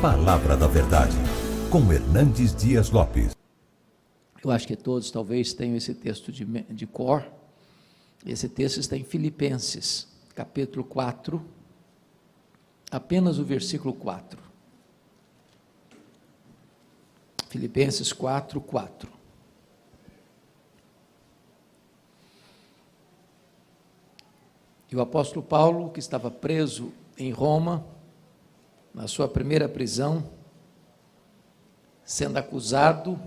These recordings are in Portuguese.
Palavra da Verdade, com Hernandes Dias Lopes. Eu acho que todos talvez tenham esse texto de cor. Esse texto está em Filipenses, capítulo 4, apenas o versículo 4. Filipenses 4, 4. E o apóstolo Paulo, que estava preso em Roma, na sua primeira prisão, sendo acusado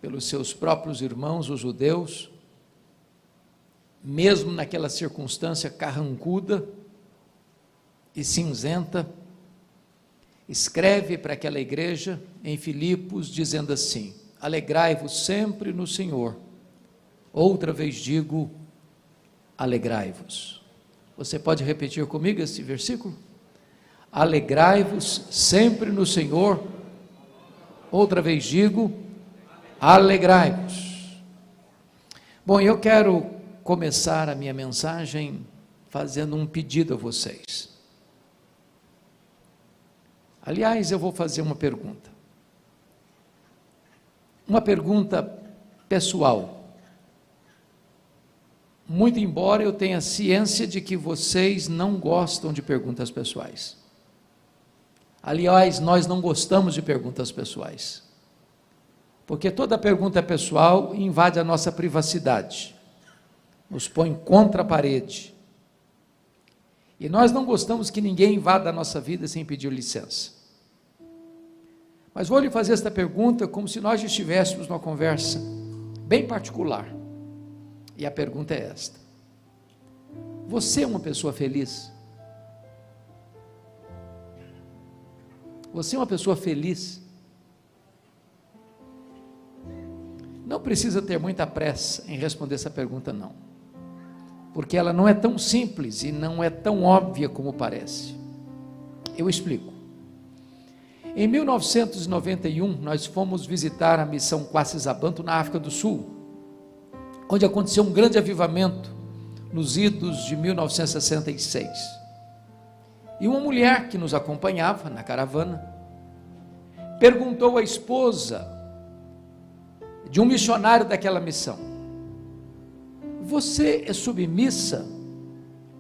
pelos seus próprios irmãos, os judeus, mesmo naquela circunstância carrancuda e cinzenta, escreve para aquela igreja em Filipos, dizendo assim: alegrai-vos sempre no Senhor. Outra vez digo, alegrai-vos. Você pode repetir comigo esse versículo? Alegrai-vos sempre no Senhor. Outra vez digo, alegrai-vos. Bom, eu quero começar a minha mensagem fazendo um pedido a vocês. Aliás, eu vou fazer uma pergunta. Uma pergunta pessoal. Muito embora eu tenha ciência de que vocês não gostam de perguntas pessoais. Aliás, nós não gostamos de perguntas pessoais. Porque toda pergunta pessoal invade a nossa privacidade, nos põe contra a parede. E nós não gostamos que ninguém invada a nossa vida sem pedir licença. Mas vou lhe fazer esta pergunta como se nós estivéssemos numa conversa bem particular. E a pergunta é esta: você é uma pessoa feliz? Você é uma pessoa feliz? Não precisa ter muita pressa em responder essa pergunta, não, porque ela não é tão simples e não é tão óbvia como parece. Eu explico. Em 1991, nós fomos visitar a missão Quassisabanto na África do Sul, onde aconteceu um grande avivamento nos idos de 1966. E uma mulher que nos acompanhava na caravana perguntou à esposa de um missionário daquela missão: você é submissa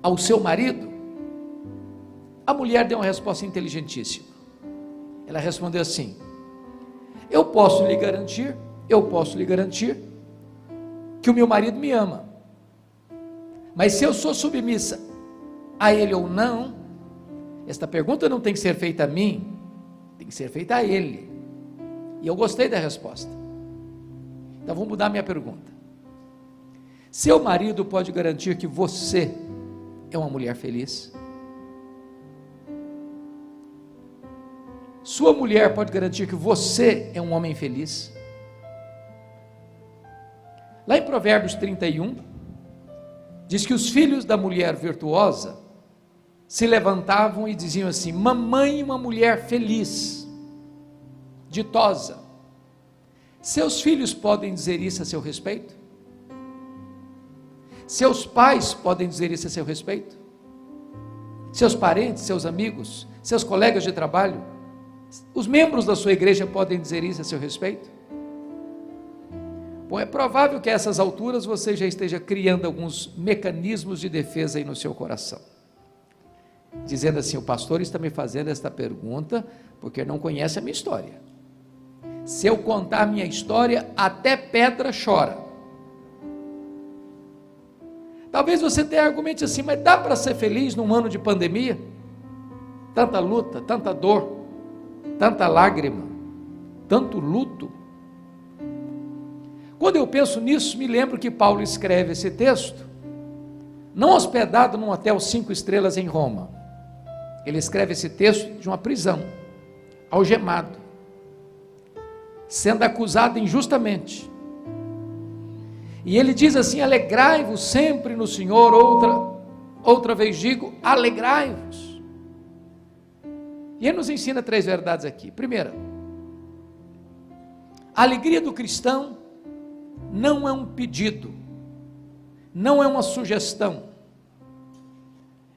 ao seu marido? A mulher deu uma resposta inteligentíssima. Ela respondeu assim: eu posso lhe garantir que o meu marido me ama, mas se eu sou submissa a ele ou não, esta pergunta não tem que ser feita a mim, tem que ser feita a ele. E eu gostei da resposta. Então vou mudar minha pergunta. Seu marido pode garantir que você é uma mulher feliz? Sua mulher pode garantir que você é um homem feliz? Lá em Provérbios 31, diz que os filhos da mulher virtuosa se levantavam e diziam assim: mamãe, uma mulher feliz, ditosa. Seus filhos podem dizer isso a seu respeito? Seus pais podem dizer isso a seu respeito? Seus parentes, seus amigos, seus colegas de trabalho, os membros da sua igreja podem dizer isso a seu respeito? Bom, é provável que a essas alturas você já esteja criando alguns mecanismos de defesa aí no seu coração, dizendo assim: o pastor está me fazendo esta pergunta porque não conhece a minha história. Se eu contar a minha história, até pedra chora. Talvez você tenha argumente assim: mas dá para ser feliz num ano de pandemia? Tanta luta, tanta dor, tanta lágrima, tanto luto. Quando eu penso nisso, me lembro que Paulo escreve esse texto não hospedado num hotel 5 estrelas em Roma. Ele escreve esse texto de uma prisão, algemado, sendo acusado injustamente. E ele diz assim: alegrai-vos sempre no Senhor. Outra vez digo, alegrai-vos. E ele nos ensina 3 verdades aqui. Primeira, a alegria do cristão não é um pedido, não é uma sugestão,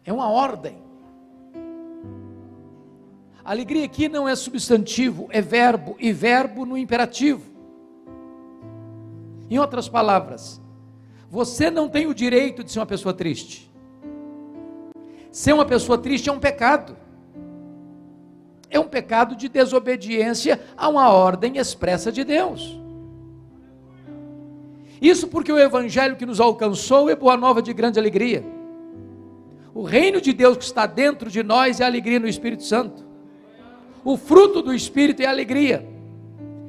é uma ordem. Alegria aqui não é substantivo, é verbo, e verbo no imperativo. Em outras palavras, você não tem o direito de ser uma pessoa triste. Ser uma pessoa triste é um pecado. É um pecado de desobediência a uma ordem expressa de Deus. Isso porque o evangelho que nos alcançou é boa nova de grande alegria. O reino de Deus que está dentro de nós é a alegria no Espírito Santo. O fruto do Espírito é a alegria.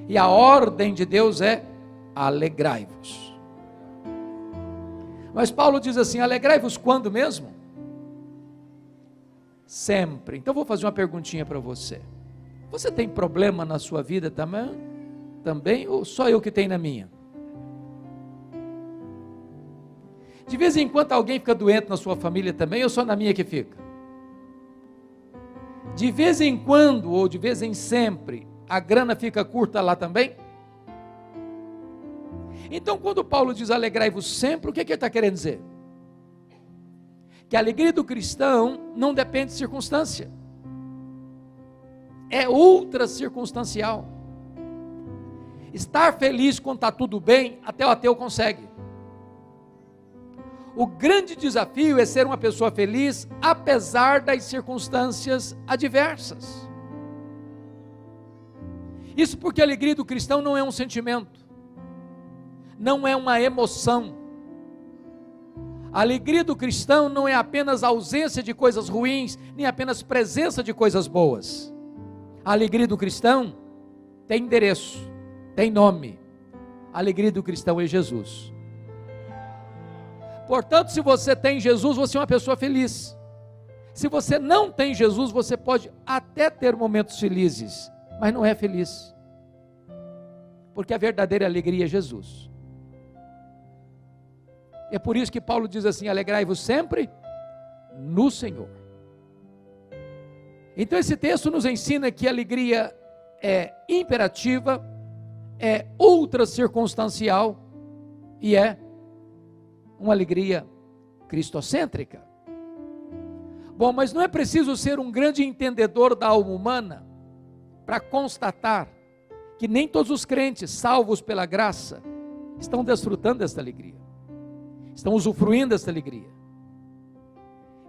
E a ordem de Deus é alegrai-vos. Mas Paulo diz assim, alegrai-vos quando mesmo? Sempre. Então vou fazer uma perguntinha para você. Você tem problema na sua vida também? Ou só eu que tenho na minha? De vez em quando alguém fica doente na sua família também, ou só na minha que fica? De vez em quando, ou de vez em sempre, a grana fica curta lá também? Então, quando Paulo diz alegrai-vos sempre, o que ele está querendo dizer? Que a alegria do cristão não depende de circunstância. É ultra circunstancial. Estar feliz quando está tudo bem, até o ateu consegue. O grande desafio é ser uma pessoa feliz, apesar das circunstâncias adversas. Isso porque a alegria do cristão não é um sentimento, não é uma emoção. A alegria do cristão não é apenas ausência de coisas ruins, nem apenas presença de coisas boas. A alegria do cristão tem endereço, tem nome. A alegria do cristão é Jesus. Portanto, se você tem Jesus, você é uma pessoa feliz. Se você não tem Jesus, você pode até ter momentos felizes, mas não é feliz. Porque a verdadeira alegria é Jesus. É por isso que Paulo diz assim, alegrai-vos sempre no Senhor. Então esse texto nos ensina que a alegria é imperativa, é ultra circunstancial e é uma alegria cristocêntrica. Bom, mas não é preciso ser um grande entendedor da alma humana para constatar que nem todos os crentes, salvos pela graça, estão desfrutando desta alegria, estão usufruindo desta alegria,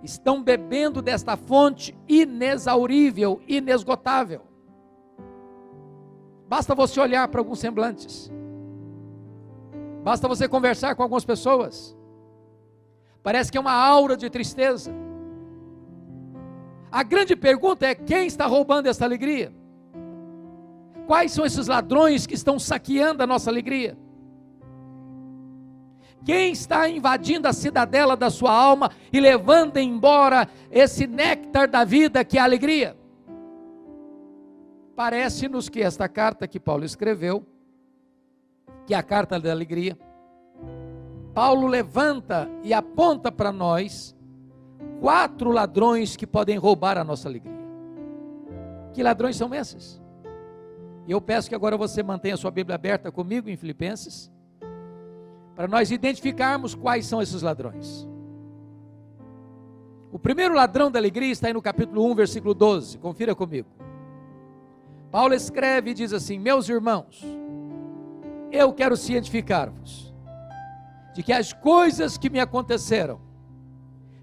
estão bebendo desta fonte inexaurível, inesgotável. Basta você olhar para alguns semblantes, basta você conversar com algumas pessoas, parece que é uma aura de tristeza. A grande pergunta é: quem está roubando essa alegria? Quais são esses ladrões que estão saqueando a nossa alegria? Quem está invadindo a cidadela da sua alma e levando embora esse néctar da vida que é a alegria? Parece-nos que esta carta que Paulo escreveu, que é a carta da alegria, Paulo levanta e aponta para nós 4 ladrões que podem roubar a nossa alegria. Que ladrões são esses? E eu peço que agora você mantenha a sua Bíblia aberta comigo em Filipenses, para nós identificarmos quais são esses ladrões. O primeiro ladrão da alegria está aí no capítulo 1, versículo 12, confira comigo. Paulo escreve e diz assim: meus irmãos, eu quero cientificar-vos de que as coisas que me aconteceram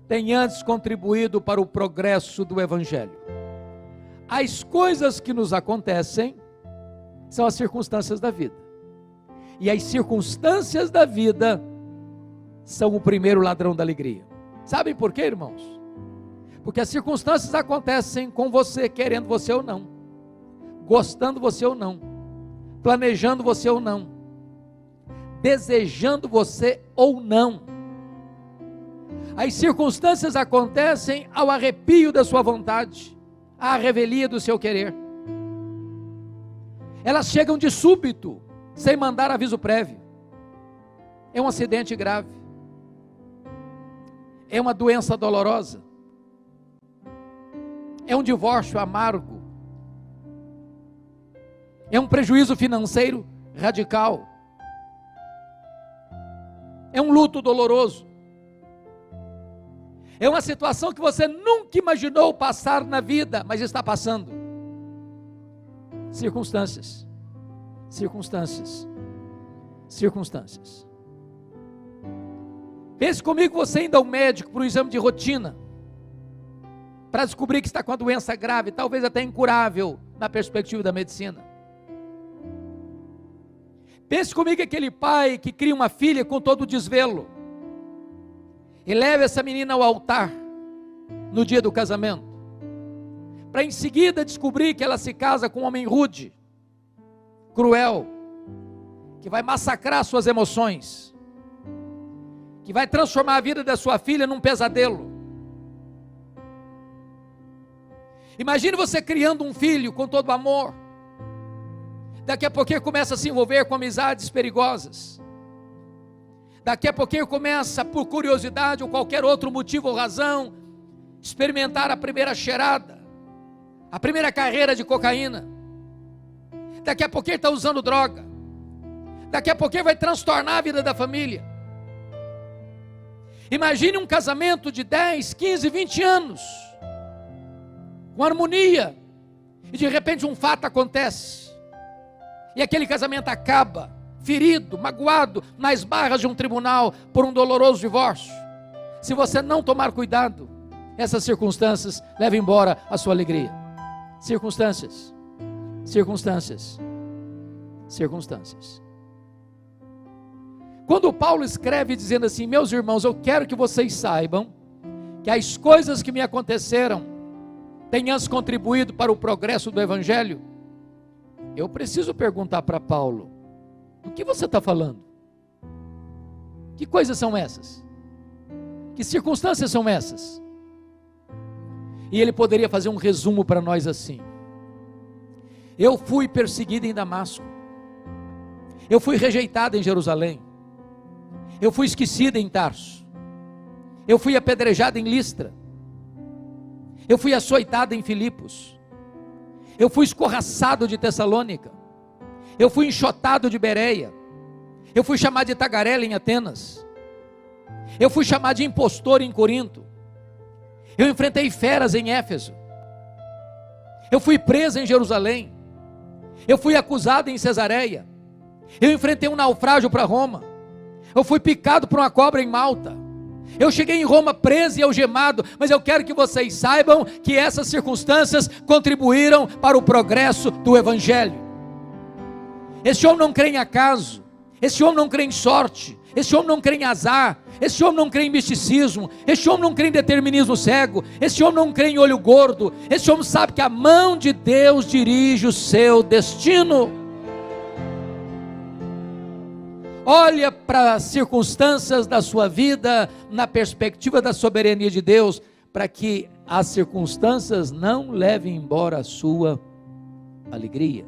têm antes contribuído para o progresso do Evangelho. As coisas que nos acontecem são as circunstâncias da vida, e as circunstâncias da vida são o primeiro ladrão da alegria. Sabem por quê, irmãos? Porque as circunstâncias acontecem com você, querendo você ou não, gostando você ou não, planejando você ou não, desejando você ou não. As circunstâncias acontecem ao arrepio da sua vontade, à revelia do seu querer. Elas chegam de súbito, sem mandar aviso prévio. É um acidente grave, é uma doença dolorosa, é um divórcio amargo, é um prejuízo financeiro radical, é um luto doloroso, é uma situação que você nunca imaginou passar na vida, mas está passando. Circunstâncias. Circunstâncias. Circunstâncias. Pense comigo, você ainda é um médico para um exame de rotina, para descobrir que está com a doença grave, talvez até incurável, na perspectiva da medicina. Pense comigo aquele pai que cria uma filha com todo o desvelo, e leva essa menina ao altar, no dia do casamento, para em seguida descobrir que ela se casa com um homem rude, cruel, que vai massacrar suas emoções, que vai transformar a vida da sua filha num pesadelo. Imagine você criando um filho com todo amor, daqui a pouquinho começa a se envolver com amizades perigosas, daqui a pouquinho começa, por curiosidade ou qualquer outro motivo ou razão, experimentar a primeira cheirada, a primeira carreira de cocaína, daqui a pouquinho está usando droga, daqui a pouquinho vai transtornar a vida da família. Imagine um casamento de 10, 15, 20 anos, com harmonia, e de repente um fato acontece, e aquele casamento acaba, ferido, magoado, nas barras de um tribunal, por um doloroso divórcio. Se você não tomar cuidado, essas circunstâncias levam embora a sua alegria. Circunstâncias, circunstâncias, circunstâncias. Quando Paulo escreve dizendo assim: meus irmãos, eu quero que vocês saibam que as coisas que me aconteceram têm antes contribuído para o progresso do Evangelho, eu preciso perguntar para Paulo: do que você está falando? Que coisas são essas? Que circunstâncias são essas? E ele poderia fazer um resumo para nós assim: eu fui perseguido em Damasco, eu fui rejeitado em Jerusalém, eu fui esquecido em Tarso, eu fui apedrejado em Listra, eu fui açoitado em Filipos, eu fui escorraçado de Tessalônica, eu fui enxotado de Bereia, eu fui chamado de tagarela em Atenas, eu fui chamado de impostor em Corinto, eu enfrentei feras em Éfeso, eu fui preso em Jerusalém, eu fui acusado em Cesareia, eu enfrentei um naufrágio para Roma, eu fui picado por uma cobra em Malta, eu cheguei em Roma preso e algemado, mas eu quero que vocês saibam que essas circunstâncias contribuíram para o progresso do Evangelho. Esse homem não crê em acaso, esse homem não crê em sorte, esse homem não crê em azar, esse homem não crê em misticismo, esse homem não crê em determinismo cego, esse homem não crê em olho gordo, esse homem sabe que a mão de Deus dirige o seu destino. Olha para as circunstâncias da sua vida na perspectiva da soberania de Deus, para que as circunstâncias não levem embora a sua alegria.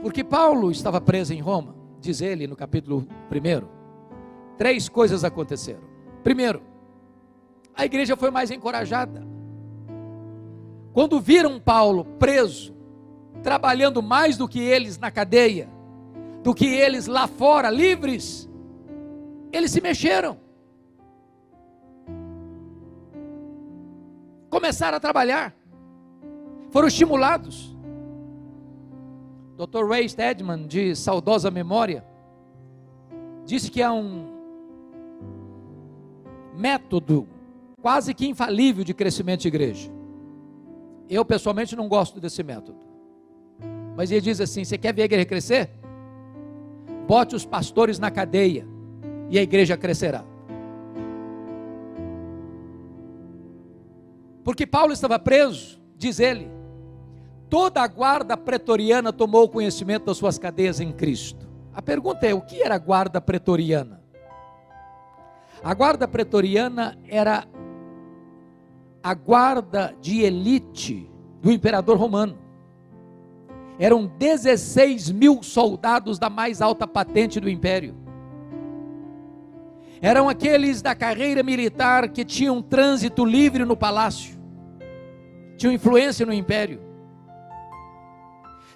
Porque Paulo estava preso em Roma, diz ele no capítulo 1, 3 coisas aconteceram. Primeiro, a igreja foi mais encorajada. Quando viram Paulo preso, trabalhando mais do que eles na cadeia, do que eles lá fora, livres, eles se mexeram, começaram a trabalhar, foram estimulados. Dr. Ray Stedman, de saudosa memória, disse que há um método quase que infalível de crescimento de igreja. Eu pessoalmente não gosto desse método, mas ele diz assim: você quer ver a igreja crescer? Bote os pastores na cadeia e a igreja crescerá. Porque Paulo estava preso, diz ele, toda a guarda pretoriana tomou conhecimento das suas cadeias em Cristo. A pergunta é: o que era a guarda pretoriana? A guarda pretoriana era a guarda de elite do imperador romano. Eram 16 mil soldados da mais alta patente do império. Eram aqueles da carreira militar que tinham trânsito livre no palácio, tinham influência no império.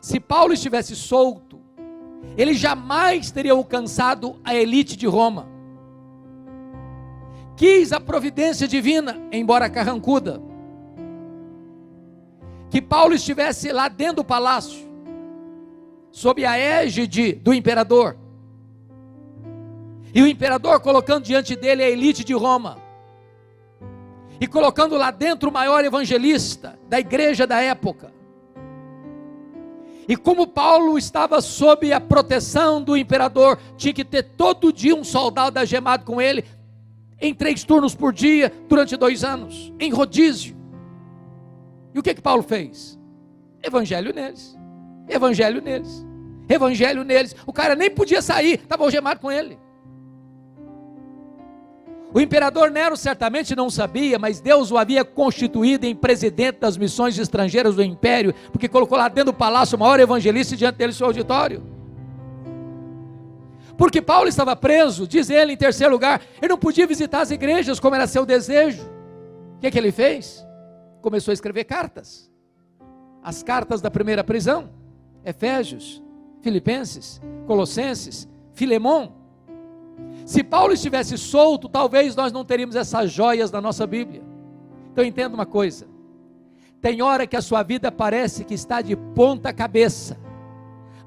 Se Paulo estivesse solto, ele jamais teria alcançado a elite de Roma. Quis a providência divina, embora carrancuda, que Paulo estivesse lá dentro do palácio, sob a égide do imperador, e o imperador colocando diante dele a elite de Roma, e colocando lá dentro o maior evangelista da igreja da época. E como Paulo estava sob a proteção do imperador, tinha que ter todo dia um soldado algemado com ele, em 3 turnos por dia, durante 2 anos, em rodízio. E o que Paulo fez? Evangelho neles, evangelho neles, evangelho neles. O cara nem podia sair, estava algemado com ele. O imperador Nero certamente não sabia, mas Deus o havia constituído em presidente das missões estrangeiras do império, porque colocou lá dentro do palácio o maior evangelista e diante dele seu auditório. Porque Paulo estava preso, diz ele em terceiro lugar, ele não podia visitar as igrejas como era seu desejo. O que ele fez? Começou a escrever cartas. As cartas da primeira prisão: Efésios, Filipenses, Colossenses, Filemão. Se Paulo estivesse solto, talvez nós não teríamos essas joias na nossa Bíblia. Então entenda uma coisa: tem hora que a sua vida parece que está de ponta cabeça,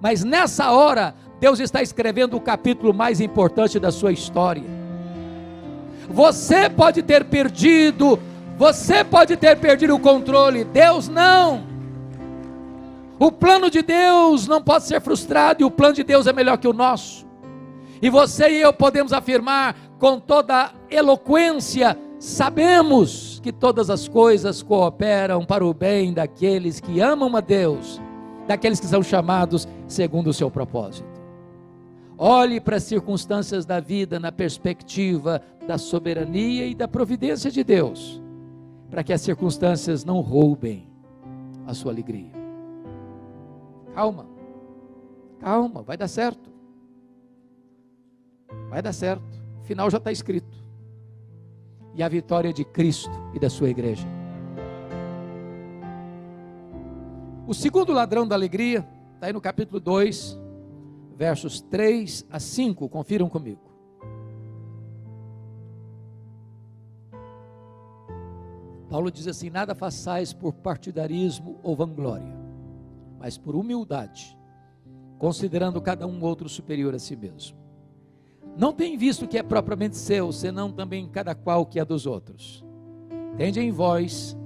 mas nessa hora Deus está escrevendo o capítulo mais importante da sua história. Você pode ter perdido o controle, Deus não. O plano de Deus não pode ser frustrado, e o plano de Deus é melhor que o nosso. E você e eu podemos afirmar com toda eloquência: sabemos que todas as coisas cooperam para o bem daqueles que amam a Deus, daqueles que são chamados segundo o seu propósito. Olhe para as circunstâncias da vida na perspectiva da soberania e da providência de Deus, para que as circunstâncias não roubem a sua alegria. Calma, calma, vai dar certo. Vai dar certo, o final já está escrito. E a vitória de Cristo e da sua igreja. O segundo ladrão da alegria está aí no capítulo 2, versos 3 a 5, confiram comigo. Paulo diz assim: nada façais por partidarismo ou vanglória, mas por humildade, considerando cada um outro superior a si mesmo. Não tem visto o que é propriamente seu, senão também cada qual que é dos outros. Tende em vós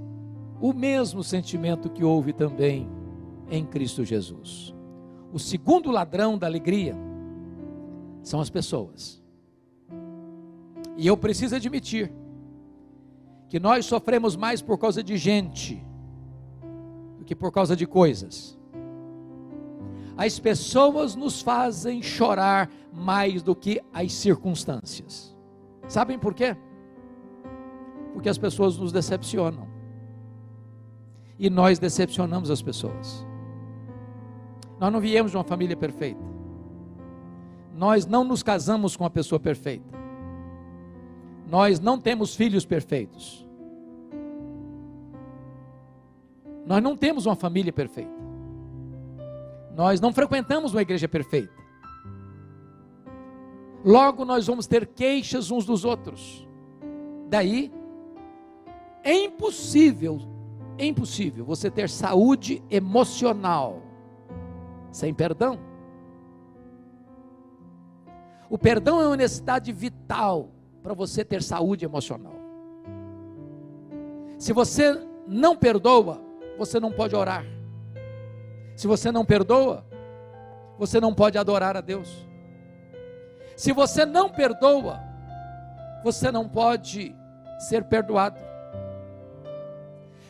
o mesmo sentimento que houve também em Cristo Jesus. O segundo ladrão da alegria são as pessoas. E eu preciso admitir que nós sofremos mais por causa de gente do que por causa de coisas. As pessoas nos fazem chorar mais do que as circunstâncias. Sabem por quê? Porque as pessoas nos decepcionam. E nós decepcionamos as pessoas. Nós não viemos de uma família perfeita. Nós não nos casamos com uma pessoa perfeita. Nós não temos filhos perfeitos. Nós não temos uma família perfeita. Nós não frequentamos uma igreja perfeita. Logo nós vamos ter queixas uns dos outros. Daí, é impossível você ter saúde emocional sem perdão. O perdão é uma necessidade vital para você ter saúde emocional. Se você não perdoa, você não pode orar. Se você não perdoa, você não pode adorar a Deus. Se você não perdoa, você não pode ser perdoado.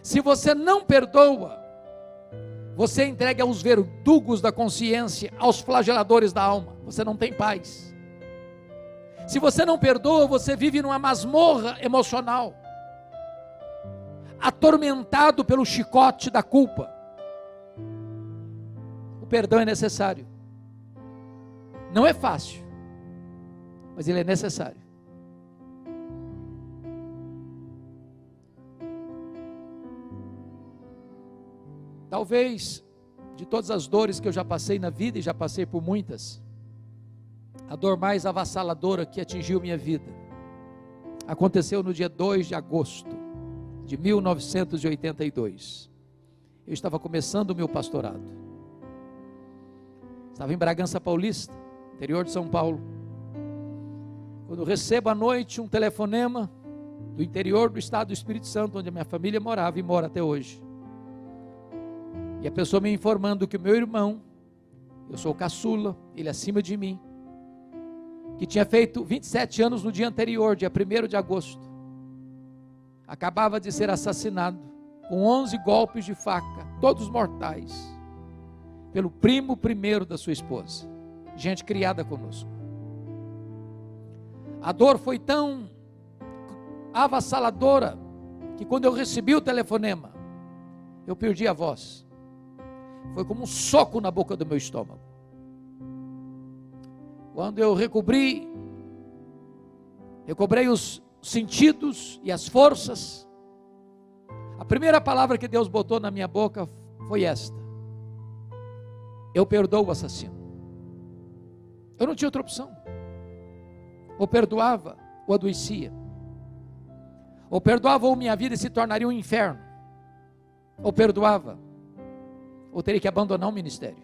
Se você não perdoa, você entrega aos verdugos da consciência, aos flageladores da alma. Você não tem paz. Se você não perdoa, você vive numa masmorra emocional, atormentado pelo chicote da culpa. O perdão é necessário. Não é fácil, mas ele é necessário. Talvez, de todas as dores que eu já passei na vida, e já passei por muitas, a dor mais avassaladora que atingiu minha vida aconteceu no dia 2 de agosto de 1982. eu estava começando o meu pastorado. Estava em Bragança Paulista, interior de São Paulo. Quando eu recebo à noite um telefonema do interior do estado do Espírito Santo, onde a minha família morava e mora até hoje. E a pessoa me informando que o meu irmão, eu sou o caçula, ele acima de mim, que tinha feito 27 anos no dia anterior, dia 1º de agosto, acabava de ser assassinado com 11 golpes de faca, todos mortais, pelo primo primeiro da sua esposa, gente criada conosco. A dor foi tão avassaladora que quando eu recebi o telefonema, eu perdi a voz. Foi como um soco na boca do meu estômago. Quando eu recobrei os sentidos e as forças, a primeira palavra que Deus botou na minha boca foi esta: eu perdoo o assassino. Eu não tinha outra opção. Ou perdoava, ou adoecia. Ou perdoava, ou minha vida se tornaria um inferno. Ou perdoava, ou teria que abandonar o ministério.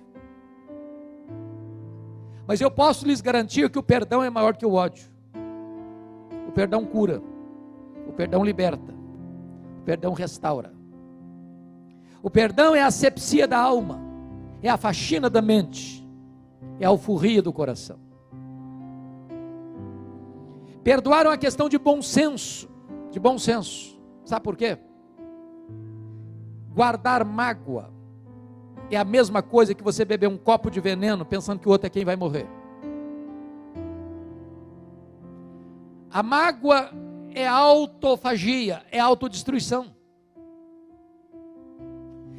Mas eu posso lhes garantir que o perdão é maior que o ódio. O perdão cura, o perdão liberta, o perdão restaura. O perdão é a asepsia da alma, é a faxina da mente, é a alforria do coração. Perdoar é uma questão de bom senso, sabe por quê? Guardar mágoa é a mesma coisa que você beber um copo de veneno pensando que o outro é quem vai morrer. A mágoa é autofagia, é autodestruição.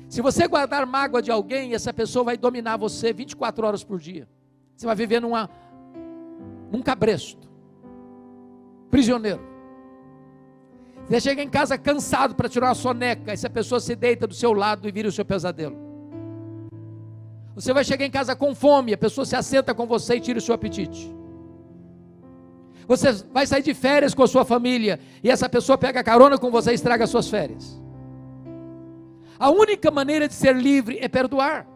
Se você guardar mágoa de alguém, essa pessoa vai dominar você 24 horas por dia. Você vai viver num cabresto, prisioneiro. Você chega em casa cansado para tirar uma soneca, essa pessoa se deita do seu lado e vira o seu pesadelo. Você vai chegar em casa com fome, a pessoa se assenta com você e tira o seu apetite. Você vai sair de férias com a sua família e essa pessoa pega carona com você e estraga as suas férias. A única maneira de ser livre é perdoar.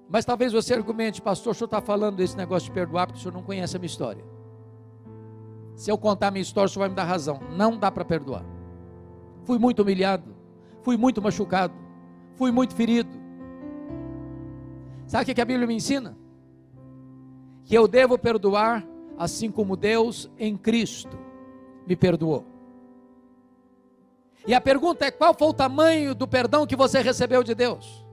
Mas talvez você argumente: pastor, o senhor está falando desse negócio de perdoar porque o senhor não conhece a minha história. Se eu contar a minha história, o senhor vai me dar razão. Não dá para perdoar. Fui muito humilhado, fui muito machucado, fui muito ferido. Sabe o que a Bíblia me ensina? Que eu devo perdoar assim como Deus em Cristo me perdoou. E a pergunta é: qual foi o tamanho do perdão que você recebeu de Deus?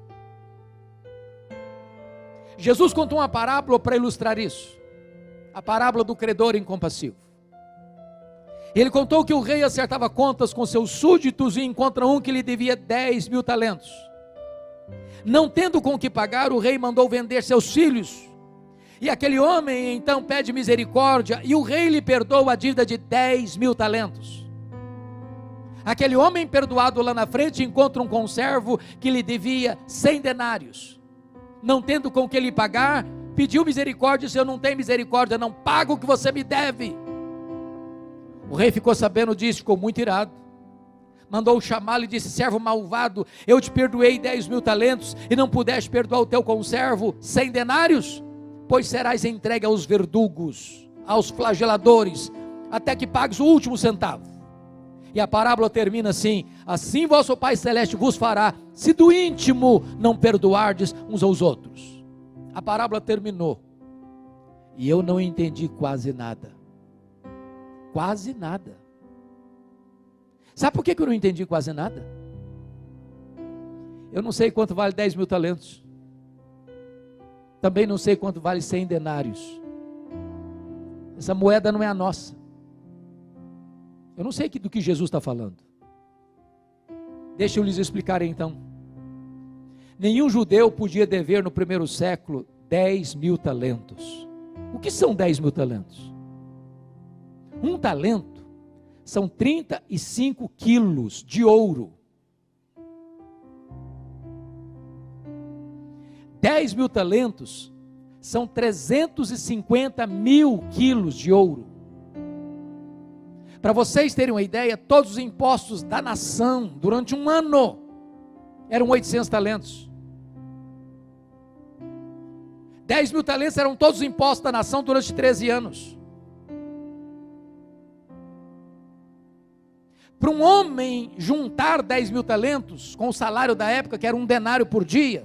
Jesus contou uma parábola para ilustrar isso. A parábola do credor incompassivo. Ele contou que o rei acertava contas com seus súditos e encontra um que lhe devia 10.000 talentos. Não tendo com que pagar, o rei mandou vender seus filhos. E aquele homem então pede misericórdia e o rei lhe perdoa a dívida de 10.000 talentos. Aquele homem perdoado lá na frente encontra um conservo que lhe devia 100 denários. Não tendo com que lhe pagar, pediu misericórdia. Se eu não tenho misericórdia, não pago o que você me deve. O rei ficou sabendo disso, ficou muito irado. Mandou chamá-lo e disse: servo malvado, eu te perdoei 10.000 talentos e não pudeste perdoar o teu conservo 100 denários? Pois serás entregue aos verdugos, aos flageladores, até que pagues o último centavo. E a parábola termina assim: assim vosso Pai Celeste vos fará, se do íntimo não perdoardes uns aos outros. A parábola terminou e eu não entendi quase nada. Quase nada. Sabe por que eu não entendi quase nada? Eu não sei quanto vale 10.000 talentos. Também não sei quanto vale 100 denários. Essa moeda não é a nossa. Eu não sei do que Jesus está falando. Deixa eu lhes explicar então. Nenhum judeu podia dever no primeiro século 10.000 talentos. O que são 10.000 talentos? Um talento são 35 quilos de ouro. 10.000 talentos são 350 mil quilos de ouro. Para vocês terem uma ideia, todos os impostos da nação, durante um ano, eram 800 talentos. 10 mil talentos eram todos os impostos da nação durante 13 anos. Para um homem juntar 10 mil talentos, com o salário da época, que era 1 denário por dia,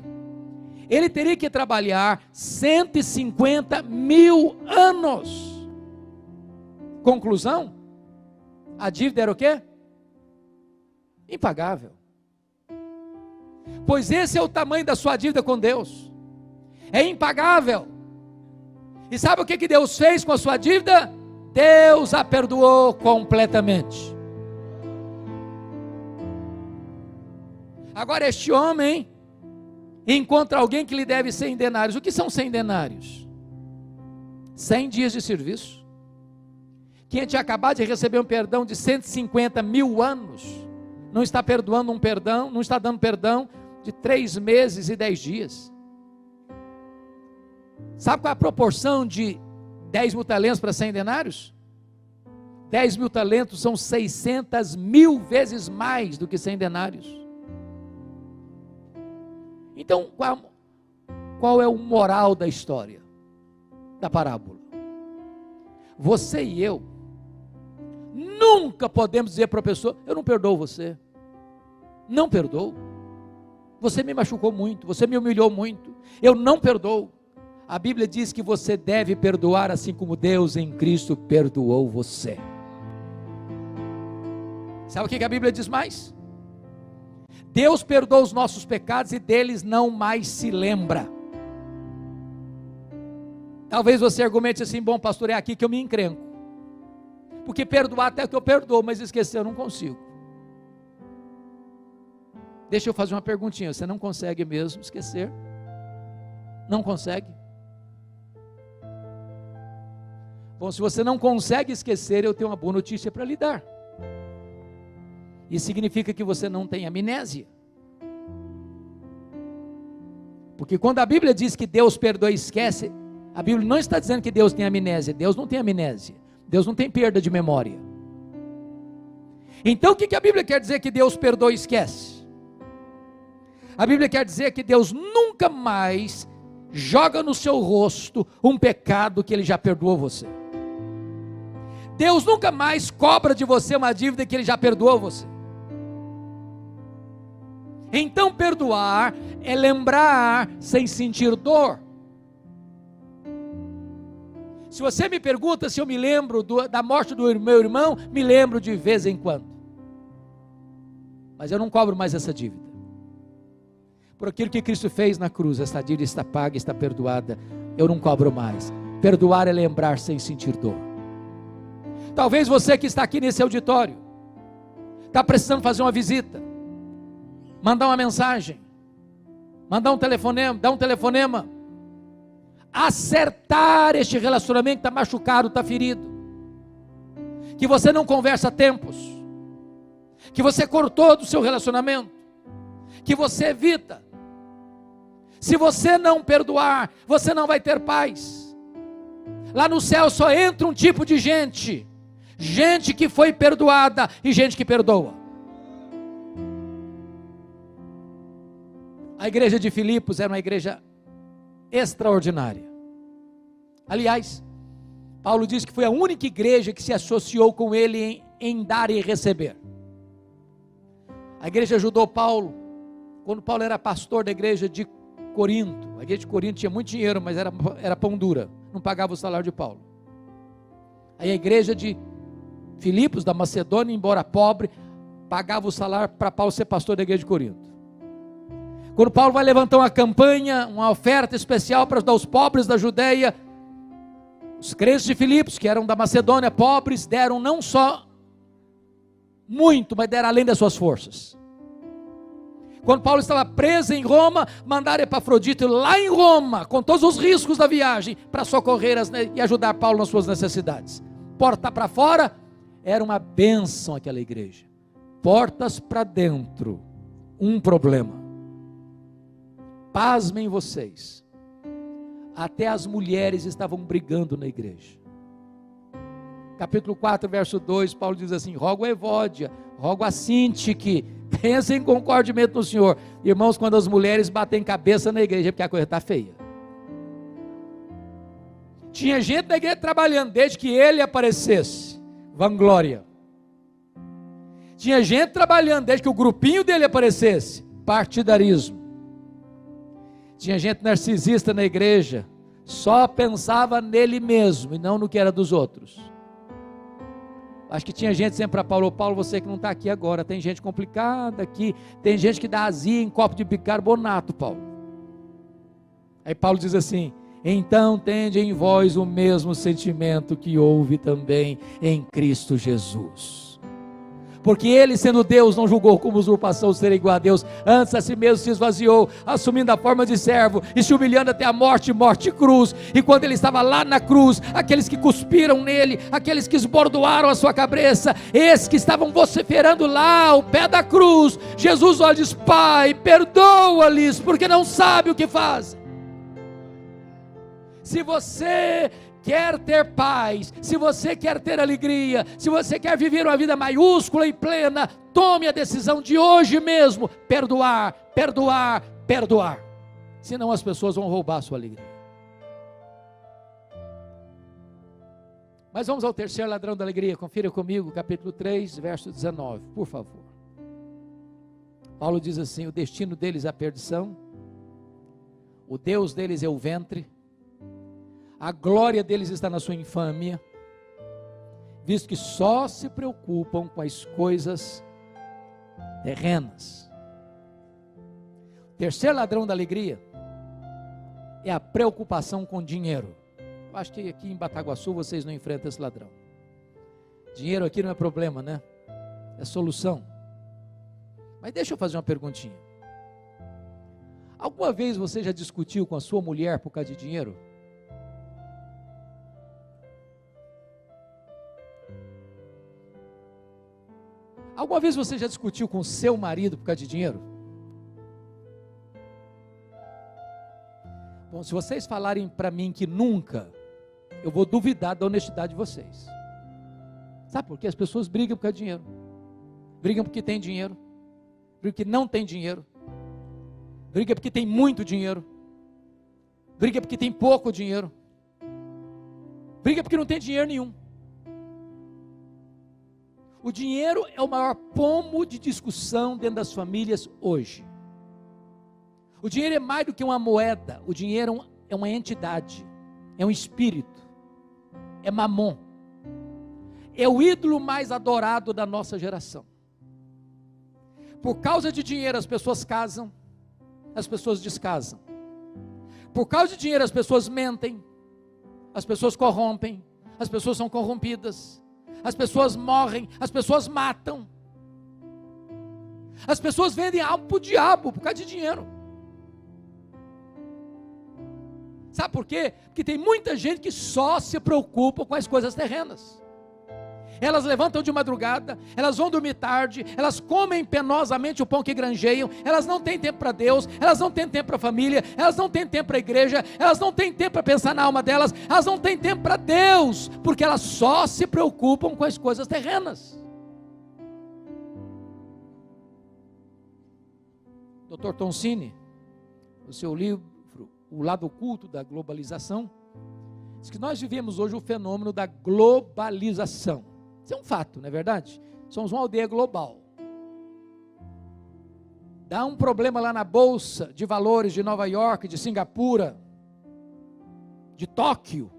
ele teria que trabalhar 150 mil anos. Conclusão? A dívida era o quê? Impagável. Pois esse é o tamanho da sua dívida com Deus. É impagável. E sabe o que Deus fez com a sua dívida? Deus a perdoou completamente. Agora este homem encontra alguém que lhe deve 100 denários. O que são 100 denários? 100 dias de serviço. Quem tinha acabado de receber um perdão de 150 mil anos, não está perdoando um perdão, não está dando perdão de 3 meses e 10 dias. Sabe qual é a proporção de 10 mil talentos para 100 denários? 10 mil talentos são 600 mil vezes mais do que 100 denários. Então, qual é o moral da história, da parábola? Você e eu nunca podemos dizer para a pessoa: eu não perdoo você. Não perdoo. Você me machucou muito, você me humilhou muito, eu não perdoo. A Bíblia diz que você deve perdoar assim como Deus em Cristo perdoou você. Sabe o que a Bíblia diz mais? Deus perdoa os nossos pecados e deles não mais se lembra. Talvez você argumente assim: bom, pastor, é aqui que eu me encrenco, porque perdoar até que eu perdoo, mas esquecer eu não consigo. Deixa eu fazer uma perguntinha: você não consegue mesmo esquecer? Não consegue? Bom, se você não consegue esquecer, eu tenho uma boa notícia para lhe dar. Isso significa que você não tem amnésia. Porque quando a Bíblia diz que Deus perdoa e esquece, a Bíblia não está dizendo que Deus tem amnésia. Deus não tem amnésia. Deus não tem perda de memória. Então o que a Bíblia quer dizer que Deus perdoa e esquece? A Bíblia quer dizer que Deus nunca mais joga no seu rosto um pecado que Ele já perdoou você. Deus nunca mais cobra de você uma dívida que Ele já perdoou você. Então perdoar é lembrar sem sentir dor. Se você me pergunta se eu me lembro da morte do meu irmão, me lembro de vez em quando. Mas eu não cobro mais essa dívida. Por aquilo que Cristo fez na cruz, essa dívida está paga, está perdoada. Eu não cobro mais. Perdoar é lembrar sem sentir dor. Talvez você que está aqui nesse auditório está precisando fazer uma visita, mandar uma mensagem, mandar um telefonema, dar um telefonema, acertar este relacionamento que está machucado, está ferido, que você não conversa há tempos, que você cortou do seu relacionamento, que você evita. Se você não perdoar, você não vai ter paz. Lá no céu só entra um tipo de gente que foi perdoada e gente que perdoa. A igreja de Filipos era uma igreja extraordinária. Aliás, Paulo diz que foi a única igreja que se associou com ele em dar e receber. A igreja ajudou Paulo, quando Paulo era pastor da igreja de Corinto. A igreja de Corinto tinha muito dinheiro, mas era pão dura, não pagava o salário de Paulo. Aí a igreja de Filipos, da Macedônia, embora pobre, pagava o salário para Paulo ser pastor da igreja de Corinto. Quando Paulo vai levantar uma campanha, uma oferta especial para ajudar os pobres da Judeia, os crentes de Filipos, que eram da Macedônia, pobres, deram não só muito, mas deram além das suas forças. Quando Paulo estava preso em Roma, mandaram Epafrodito lá em Roma, com todos os riscos da viagem, para socorrer e ajudar Paulo nas suas necessidades. Porta para fora, era uma bênção aquela igreja. Portas para dentro, um problema. Pasmem vocês, até as mulheres estavam brigando na igreja. Capítulo 4, verso 2, Paulo diz assim: rogo a Evódia, rogo a Sintique, pensem em concordemente no Senhor. Irmãos, quando as mulheres batem cabeça na igreja, é porque a coisa está feia. Tinha gente na igreja trabalhando desde que ele aparecesse, vanglória. Tinha gente trabalhando desde que o grupinho dele aparecesse, partidarismo. Tinha gente narcisista na igreja, só pensava nele mesmo e não no que era dos outros. Acho que tinha gente sempre para Paulo: Paulo, você que não está aqui agora, tem gente complicada aqui, tem gente que dá azia em copo de bicarbonato, Paulo. Aí Paulo diz assim: então tende em vós o mesmo sentimento que houve também em Cristo Jesus. Porque ele, sendo Deus, não julgou como usurpação ser igual a Deus, antes a si mesmo se esvaziou, assumindo a forma de servo, e se humilhando até a morte, morte e cruz. E quando ele estava lá na cruz, aqueles que cuspiram nele, aqueles que esbordoaram a sua cabeça, esses que estavam vociferando lá ao pé da cruz, Jesus olha e diz: Pai, perdoa-lhes, porque não sabe o que fazem. Se você quer ter paz, se você quer ter alegria, se você quer viver uma vida maiúscula e plena, tome a decisão de hoje mesmo: perdoar, perdoar, perdoar. Senão as pessoas vão roubar a sua alegria. Mas vamos ao terceiro ladrão da alegria. Confira comigo, capítulo 3, verso 19, por favor. Paulo diz assim: o destino deles é a perdição, o Deus deles é o ventre, a glória deles está na sua infâmia, visto que só se preocupam com as coisas terrenas. O terceiro ladrão da alegria é a preocupação com dinheiro. Eu acho que aqui em Bataguaçu vocês não enfrentam esse ladrão. Dinheiro aqui não é problema, né? É solução. Mas deixa eu fazer uma perguntinha. Alguma vez você já discutiu com a sua mulher por causa de dinheiro? Alguma vez você já discutiu com o seu marido por causa de dinheiro? Bom, se vocês falarem para mim que nunca, eu vou duvidar da honestidade de vocês. Sabe por quê? As pessoas brigam por causa de dinheiro. Brigam porque tem dinheiro. Brigam porque não tem dinheiro. Brigam porque tem muito dinheiro. Brigam porque tem pouco dinheiro. Brigam porque não tem dinheiro nenhum. O dinheiro é o maior pomo de discussão dentro das famílias hoje. O dinheiro é mais do que uma moeda. O dinheiro é uma entidade, é um espírito, é mamon. É o ídolo mais adorado da nossa geração. Por causa de dinheiro as pessoas casam, as pessoas descasam. Por causa de dinheiro as pessoas mentem, as pessoas corrompem, as pessoas são corrompidas. As pessoas morrem, as pessoas matam. As pessoas vendem alma para o diabo por causa de dinheiro. Sabe por quê? Porque tem muita gente que só se preocupa com as coisas terrenas. Elas levantam de madrugada, elas vão dormir tarde, elas comem penosamente o pão que granjeiam, elas não têm tempo para Deus, elas não têm tempo para a família, elas não têm tempo para a igreja, elas não têm tempo para pensar na alma delas, elas não têm tempo para Deus, porque elas só se preocupam com as coisas terrenas. Dr. Toncini, no seu livro O Lado Oculto da Globalização, diz que nós vivemos hoje o fenômeno da globalização. Isso é um fato, não é verdade? Somos uma aldeia global. Dá um problema lá na Bolsa de Valores de Nova York, de Singapura, de Tóquio.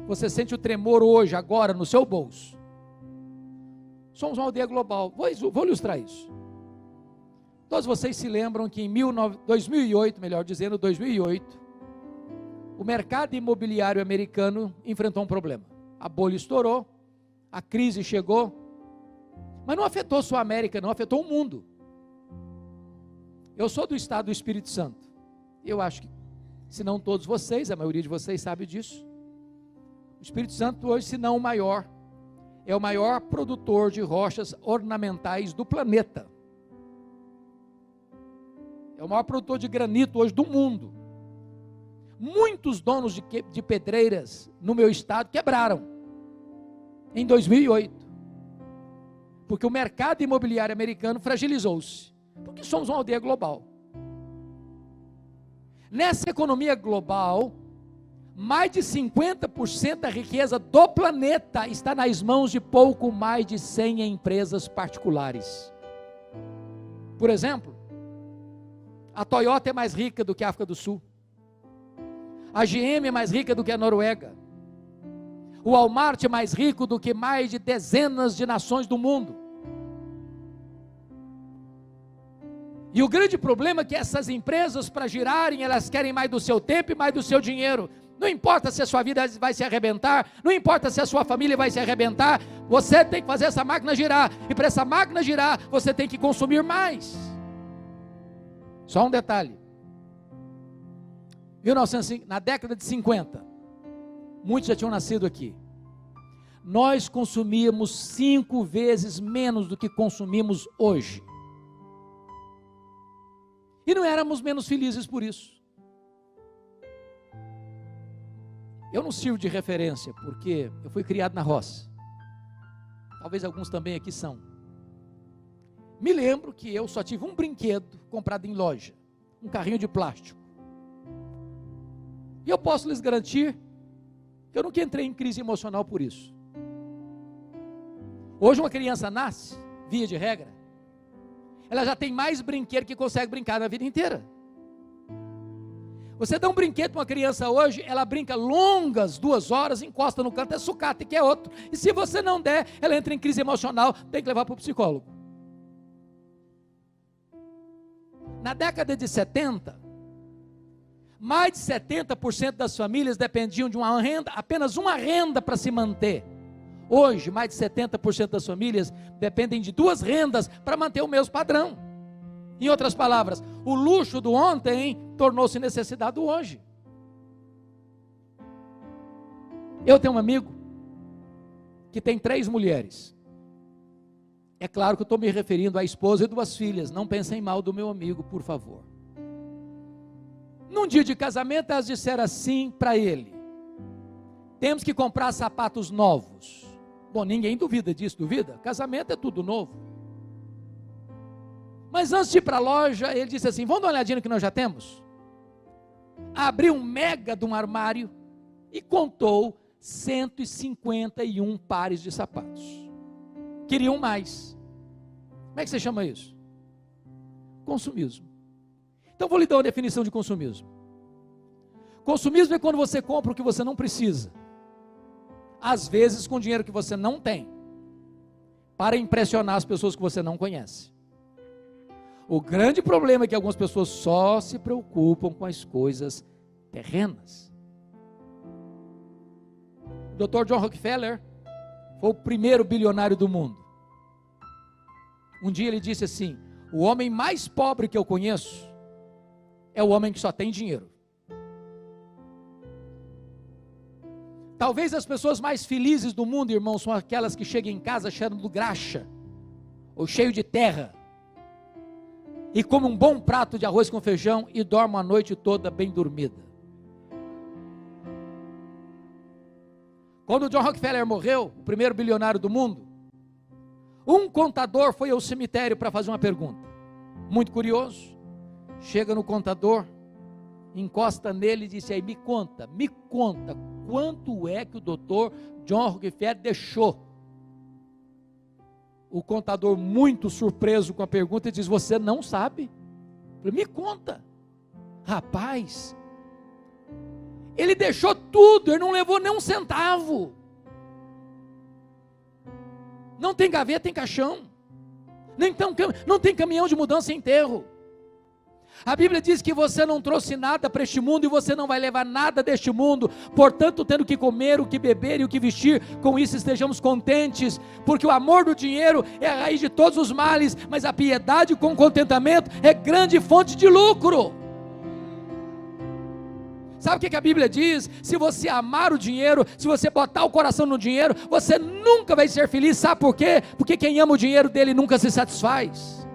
Você sente o tremor hoje, agora, no seu bolso. Somos uma aldeia global. Vou ilustrar isso. Todos vocês se lembram que em 2008, o mercado imobiliário americano enfrentou um problema. A bolha estourou, a crise chegou, mas não afetou só a América, não, afetou o mundo. Eu sou do estado do Espírito Santo. Eu acho que, se não todos vocês, a maioria de vocês sabe disso. O Espírito Santo hoje, se não o maior, é o maior produtor de rochas ornamentais do planeta. É o maior produtor de granito hoje do mundo. Muitos donos de pedreiras no meu estado quebraram. em 2008. Porque o mercado imobiliário americano fragilizou-se. Porque somos uma aldeia global. Nessa economia global, mais de 50% da riqueza do planeta está nas mãos de pouco mais de 100 empresas particulares. Por exemplo, a Toyota é mais rica do que a África do Sul. A GM é mais rica do que a Noruega. O Walmart é mais rico do que mais de dezenas de nações do mundo. E o grande problema é que essas empresas, para girarem, elas querem mais do seu tempo e mais do seu dinheiro. Não importa se a sua vida vai se arrebentar, não importa se a sua família vai se arrebentar, você tem que fazer essa máquina girar. E para essa máquina girar, você tem que consumir mais. Só um detalhe. Na década de 50, muitos já tinham nascido aqui. Nós consumíamos 5 vezes menos do que consumimos hoje. E não éramos menos felizes por isso. Eu não sirvo de referência, porque eu fui criado na roça. Talvez alguns também aqui são. Me lembro que eu só tive um brinquedo comprado em loja. Um carrinho de plástico. E eu posso lhes garantir que eu nunca entrei em crise emocional por isso. Hoje uma criança nasce, via de regra, ela já tem mais brinquedo que consegue brincar na vida inteira. Você dá um brinquedo para uma criança hoje, ela brinca longas 2 horas, encosta no canto, é sucata e quer outro. E se você não der, ela entra em crise emocional, tem que levar para o psicólogo. Na década de 70, mais de 70% das famílias dependiam de uma renda, apenas uma renda para se manter. Hoje, mais de 70% das famílias dependem de 2 rendas para manter o mesmo padrão. Em outras palavras, o luxo do ontem tornou-se necessidade do hoje. Eu tenho um amigo que tem 3 mulheres. É claro que eu estou me referindo à esposa e 2 filhas. Não pensem mal do meu amigo, por favor. Num dia de casamento, elas disseram assim para ele: temos que comprar sapatos novos. Bom, ninguém duvida disso, duvida? Casamento é tudo novo. Mas antes de ir para a loja, ele disse assim: vamos dar uma olhadinha no que nós já temos? Abriu um mega de um armário e contou 151 pares de sapatos. Queriam mais. Como é que você chama isso? Consumismo. Então vou lhe dar uma definição de consumismo. Consumismo é quando você compra o que você não precisa, às vezes com dinheiro que você não tem, para impressionar as pessoas que você não conhece. O grande problema é que algumas pessoas só se preocupam com as coisas terrenas. O Dr. John Rockefeller foi o primeiro bilionário do mundo. Um dia ele disse assim: o homem mais pobre que eu conheço é o homem que só tem dinheiro. Talvez as pessoas mais felizes do mundo, irmãos, são aquelas que chegam em casa cheirando graxa, ou cheio de terra, e comem um bom prato de arroz com feijão e dormem a noite toda bem dormida. Quando o John Rockefeller morreu, o primeiro bilionário do mundo, um contador foi ao cemitério para fazer uma pergunta. Muito curioso, chega no contador, encosta nele e disse: aí, me conta, quanto é que o doutor John Rockefeller deixou? O contador, muito surpreso com a pergunta, diz: você não sabe? Eu falei: me conta. Rapaz, ele deixou tudo, ele não levou nem um centavo. Não tem gaveta, tem caixão. Não tem caminhão de mudança em enterro. A Bíblia diz que você não trouxe nada para este mundo e você não vai levar nada deste mundo. Portanto, tendo que comer, o que beber e o que vestir, com isso estejamos contentes, porque o amor do dinheiro é a raiz de todos os males, mas a piedade com contentamento é grande fonte de lucro. Sabe o que a Bíblia diz? Se você amar o dinheiro, se você botar o coração no dinheiro, você nunca vai ser feliz. Sabe por quê? Porque quem ama o dinheiro dele nunca se satisfaz.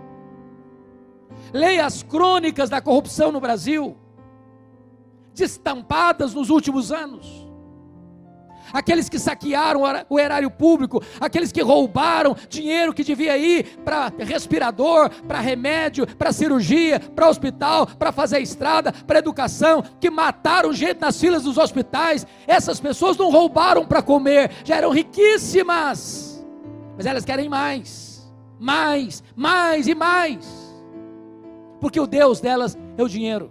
Leia as crônicas da corrupção no Brasil, destampadas nos últimos anos. aqueles que saquearam o erário público, aqueles que roubaram dinheiro que devia ir para respirador, para remédio, para cirurgia, para hospital, para fazer estrada, para educação, que mataram gente nas filas dos hospitais. Essas pessoas não roubaram para comer, já eram riquíssimas, mas elas querem mais, mais, mais e mais, porque o Deus delas é o dinheiro.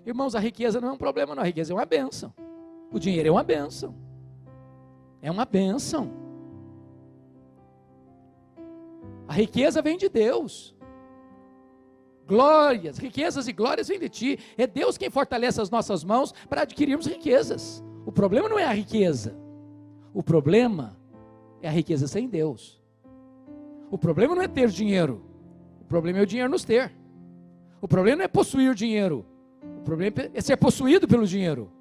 Irmãos, a riqueza não é um problema, não. A riqueza é uma bênção. O dinheiro é uma bênção. É uma bênção. A riqueza vem de Deus. Glórias, riquezas e glórias vêm de ti. É Deus quem fortalece as nossas mãos para adquirirmos riquezas. O problema não é a riqueza. O problema é a riqueza sem Deus. O problema não é ter dinheiro. O problema é o dinheiro nos ter. O problema não é possuir o dinheiro. O problema é ser possuído pelo dinheiro.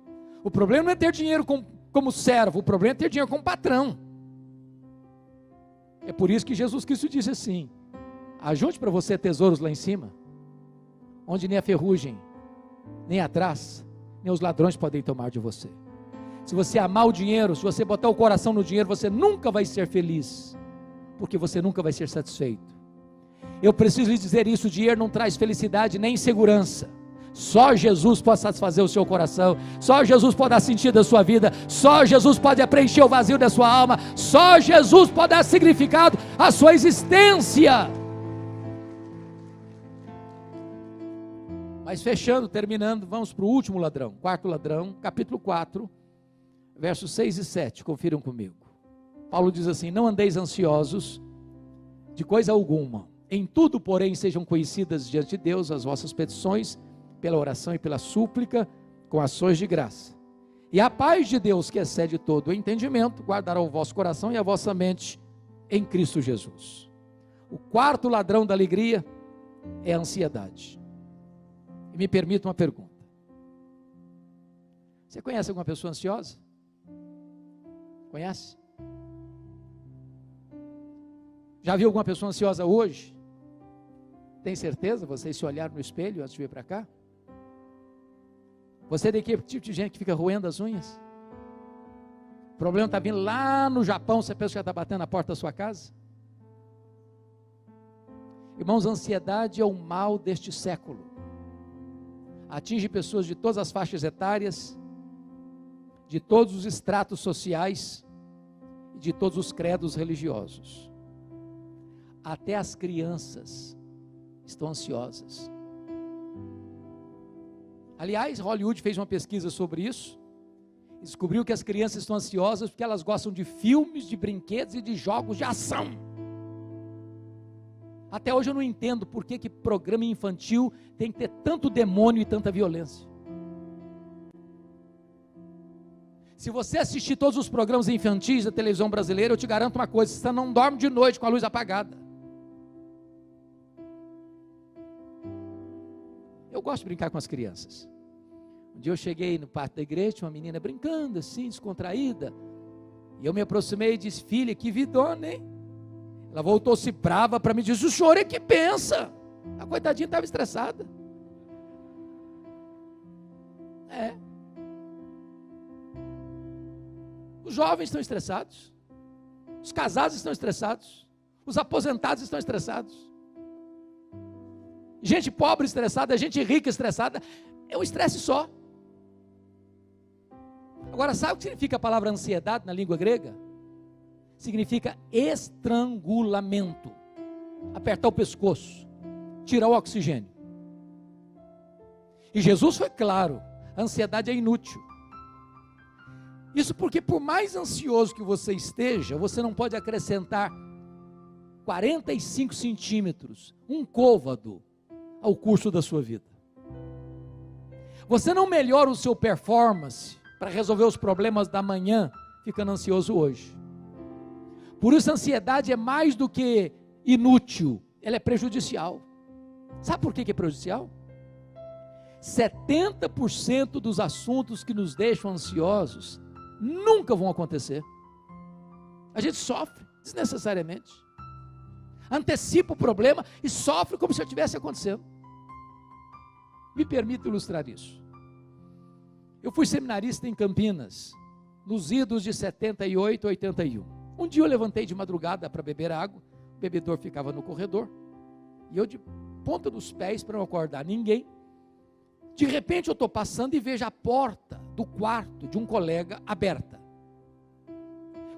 O problema não é ter dinheiro como servo. O problema é ter dinheiro como patrão. É por isso que Jesus Cristo disse assim: ajunte para você tesouros lá em cima, onde nem a ferrugem, nem a traça, nem os ladrões podem tomar de você. Se você amar o dinheiro, se você botar o coração no dinheiro, você nunca vai ser feliz, porque você nunca vai ser satisfeito. Eu preciso lhe dizer isso: o dinheiro não traz felicidade nem segurança. Só Jesus pode satisfazer o seu coração, só Jesus pode dar sentido à sua vida, só Jesus pode preencher o vazio da sua alma, só Jesus pode dar significado à sua existência. Mas fechando, terminando, vamos para o último ladrão, quarto ladrão, capítulo 4, versos 6 e 7, confiram comigo. Paulo diz assim: não andeis ansiosos de coisa alguma, em tudo, porém, sejam conhecidas diante de Deus as vossas petições, pela oração e pela súplica, com ações de graça. E a paz de Deus, que excede todo o entendimento, guardará o vosso coração e a vossa mente em Cristo Jesus. O quarto ladrão da alegria é a ansiedade. E me permita uma pergunta: você conhece alguma pessoa ansiosa? Conhece? Já viu alguma pessoa ansiosa hoje? Tem certeza? Vocês se olharam no espelho antes de vir para cá? Você é daquele tipo de gente que fica roendo as unhas? O problema está vindo lá no Japão, você pensa que já está batendo na porta da sua casa? Irmãos, a ansiedade é o mal deste século. Atinge pessoas de todas as faixas etárias, de todos os estratos sociais e de todos os credos religiosos. Até as crianças estão ansiosas. Aliás, Hollywood fez uma pesquisa sobre isso e descobriu que as crianças estão ansiosas porque elas gostam de filmes, de brinquedos e de jogos de ação. Até hoje eu não entendo por que programa infantil tem que ter tanto demônio e tanta violência. Se você assistir todos os programas infantis da televisão brasileira, eu te garanto uma coisa: você não dorme de noite com a luz apagada. Eu gosto de brincar com as crianças. Um dia eu cheguei no pátio da igreja, uma menina brincando assim, descontraída, e eu me aproximei e disse: filha, que vidona, hein? Ela voltou-se brava para mim e disse: o senhor é que pensa. A coitadinha estava estressada. Os jovens estão estressados, os casados estão estressados, os aposentados estão estressados. Gente pobre estressada, gente rica estressada, é um estresse só. Agora, sabe o que significa a palavra ansiedade na língua grega? Significa estrangulamento, apertar o pescoço, tirar o oxigênio. E Jesus foi claro: a ansiedade é inútil. Isso porque, por mais ansioso que você esteja, você não pode acrescentar 45 centímetros, um côvado, ao curso da sua vida. Você não melhora o seu performance para resolver os problemas da manhã ficando ansioso hoje. Por isso a ansiedade é mais do que inútil, ela é prejudicial. Sabe por que é prejudicial? 70% dos assuntos que nos deixam ansiosos nunca vão acontecer. A gente sofre desnecessariamente, antecipa o problema e sofre como se já tivesse acontecendo. Me permita ilustrar isso. Eu fui seminarista em Campinas, nos idos de 78, 81. Um dia eu levantei de madrugada para beber água, o bebedor ficava no corredor, e eu de ponta dos pés para não acordar ninguém. De repente eu estou passando e vejo a porta do quarto de um colega aberta.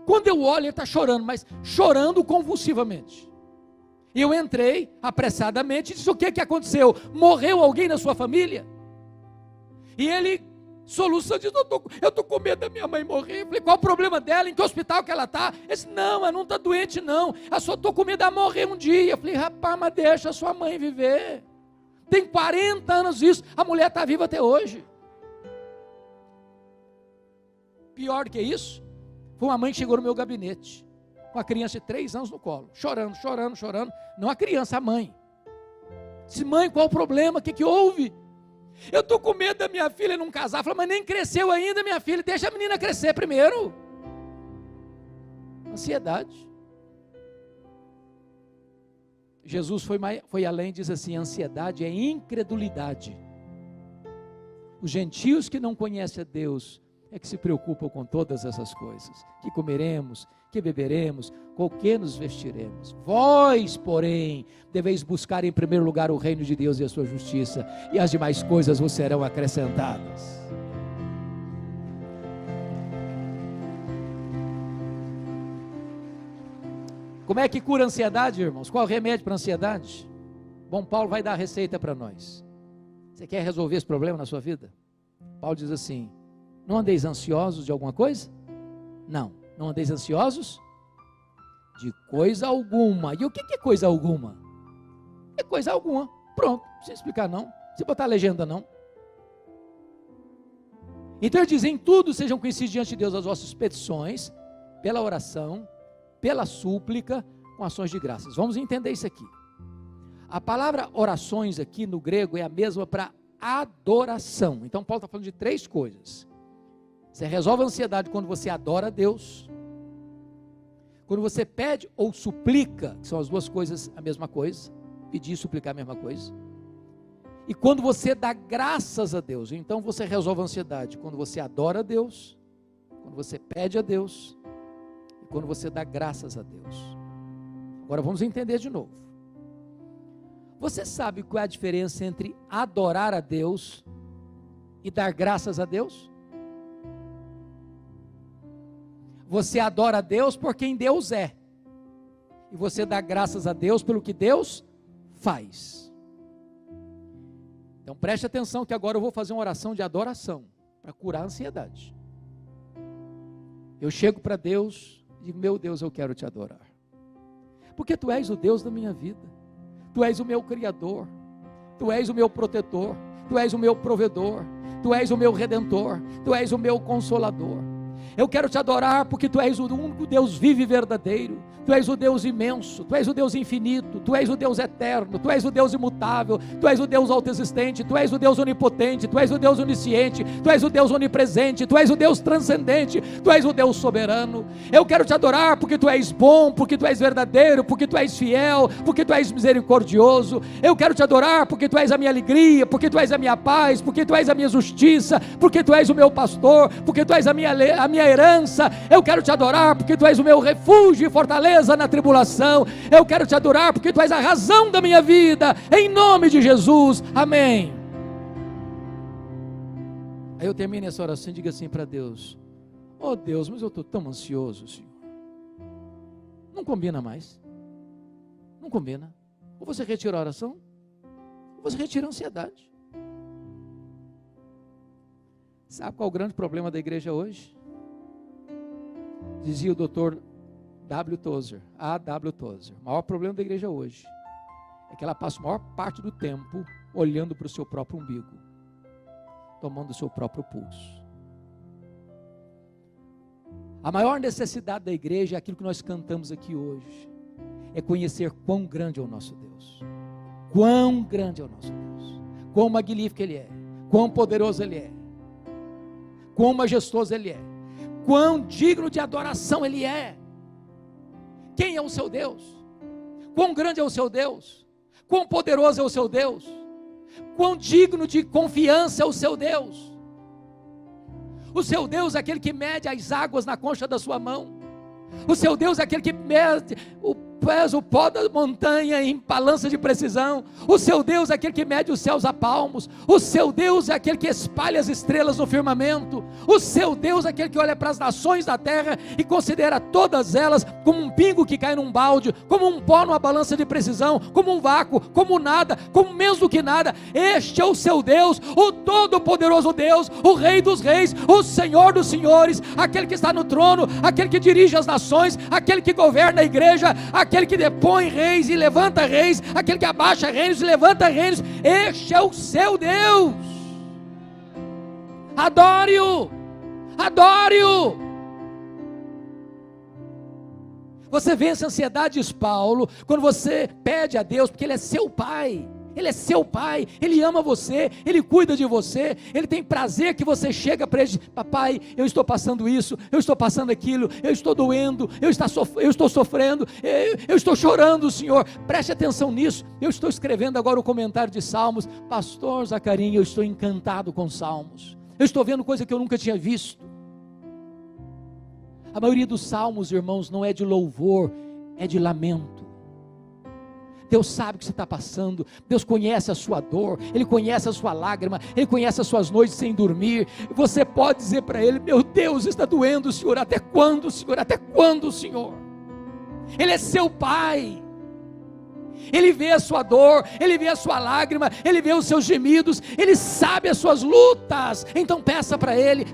Quando eu olho, ele está chorando, mas chorando convulsivamente. E eu entrei apressadamente e disse: o que aconteceu? Morreu alguém na sua família? E ele soluçou, disse: eu estou com medo da minha mãe morrer. Eu falei: qual o problema dela? Em que hospital que ela está? Ele disse: não, ela não está doente não, eu só estou com medo dela morrer um dia. Eu falei: rapaz, mas deixa a sua mãe viver. Tem 40 anos isso, a mulher está viva até hoje. Pior do que isso, foi uma mãe que chegou no meu gabinete, com a criança de 3 anos no colo, chorando, chorando, chorando. Não a criança, a mãe. Disse: mãe, qual o problema? O que houve? Eu estou com medo da minha filha não casar. Falei: mas nem cresceu ainda, minha filha, deixa a menina crescer primeiro. Ansiedade. Jesus foi além e diz assim: ansiedade é incredulidade. Os gentios que não conhecem a Deus é que se preocupam com todas essas coisas: que comeremos, que beberemos, com o que nos vestiremos. Vós, porém, deveis buscar em primeiro lugar o reino de Deus e a sua justiça, e as demais coisas vos serão acrescentadas. Como é que cura a ansiedade, irmãos? Qual é o remédio para a ansiedade? Bom, Paulo vai dar a receita para nós. Você quer resolver esse problema na sua vida? Paulo diz assim: não andeis ansiosos de alguma coisa? Não andeis ansiosos de coisa alguma. E o que é coisa alguma? É coisa alguma, pronto, não precisa explicar não, não precisa botar a legenda não. Então ele diz: em tudo sejam conhecidos diante de Deus as vossas petições, pela oração, pela súplica, com ações de graças. Vamos entender isso aqui. A palavra orações aqui no grego é a mesma para adoração. Então Paulo está falando de 3 coisas. Você resolve a ansiedade quando você adora a Deus, quando você pede ou suplica, que são as duas coisas a mesma coisa, pedir e suplicar a mesma coisa, e quando você dá graças a Deus. Então você resolve a ansiedade quando você adora a Deus, quando você pede a Deus, quando você dá graças a Deus. Agora vamos entender de novo. Você sabe qual é a diferença entre adorar a Deus e dar graças a Deus? Você adora a Deus por quem Deus é, e você dá graças a Deus pelo que Deus faz. Então preste atenção que agora eu vou fazer uma oração de adoração para curar a ansiedade. Eu chego para Deus e digo: meu Deus, eu quero te adorar, porque tu és o Deus da minha vida, tu és o meu Criador, tu és o meu protetor, tu és o meu provedor, tu és o meu redentor, tu és o meu consolador. Eu quero te adorar porque tu és o único Deus vivo e verdadeiro, tu és o Deus imenso, tu és o Deus infinito, tu és o Deus eterno, tu és o Deus imutável, tu és o Deus autoexistente, tu és o Deus onipotente, tu és o Deus onisciente, tu és o Deus onipresente, tu és o Deus transcendente, tu és o Deus soberano. Eu quero te adorar porque tu és bom, porque tu és verdadeiro, porque tu és fiel, porque tu és misericordioso. Eu quero te adorar porque tu és a minha alegria, porque tu és a minha paz, porque tu és a minha justiça, porque tu és o meu pastor, porque tu és a minha herança. Eu quero te adorar porque tu és o meu refúgio e fortaleza na tribulação. Eu quero te adorar porque tu és a razão da minha vida, em nome de Jesus, amém. Aí eu termino essa oração e digo assim para Deus: oh Deus, mas eu estou tão ansioso, Senhor. Não combina mais, não combina. Ou você retira a oração, ou você retira a ansiedade. Sabe qual é o grande problema da igreja hoje? Dizia o Dr. A.W. Tozer, o maior problema da igreja hoje é que ela passa a maior parte do tempo olhando para o seu próprio umbigo, tomando o seu próprio pulso. A maior necessidade da igreja é aquilo que nós cantamos aqui hoje, é conhecer quão grande é o nosso Deus, quão grande é o nosso Deus, quão magnífico Ele é, quão poderoso Ele é, quão majestoso Ele é, quão digno de adoração Ele é. Quem é o seu Deus? Quão grande é o seu Deus? Quão poderoso é o seu Deus? Quão digno de confiança é o seu Deus? O seu Deus é aquele que mede as águas na concha da sua mão. O seu Deus é aquele que mede pesa o pó da montanha em balança de precisão. O seu Deus é aquele que mede os céus a palmos. O seu Deus é aquele que espalha as estrelas no firmamento. O seu Deus é aquele que olha para as nações da terra e considera todas elas como um pingo que cai num balde, como um pó numa balança de precisão, como um vácuo, como nada, como menos do que nada. Este é o seu Deus, o todo-poderoso Deus, o Rei dos reis, o Senhor dos senhores, aquele que está no trono, aquele que dirige as nações, aquele que governa a igreja, aquele que depõe reis e levanta reis, aquele que abaixa reinos e levanta reinos. Este é o seu Deus. Adore-o, adore-o. Você vence a ansiedade, diz Paulo, quando você pede a Deus, porque Ele é seu Pai. Ele é seu Pai, Ele ama você, Ele cuida de você, Ele tem prazer que você chega para Ele: papai, eu estou passando isso, eu estou passando aquilo, eu estou doendo, eu estou sofrendo, eu estou chorando, Senhor. Preste atenção nisso. Eu estou escrevendo agora o comentário de Salmos. Pastor Zacarinho, eu estou encantado com Salmos, eu estou vendo coisa que eu nunca tinha visto. A maioria dos salmos, irmãos, não é de louvor, é de lamento. Deus sabe o que você está passando, Deus conhece a sua dor, Ele conhece a sua lágrima, Ele conhece as suas noites sem dormir. Você pode dizer para Ele: meu Deus, está doendo, Senhor, até quando, Senhor, até quando, Senhor? Ele é seu Pai, Ele vê a sua dor, Ele vê a sua lágrima, Ele vê os seus gemidos, Ele sabe as suas lutas. Então peça para Ele,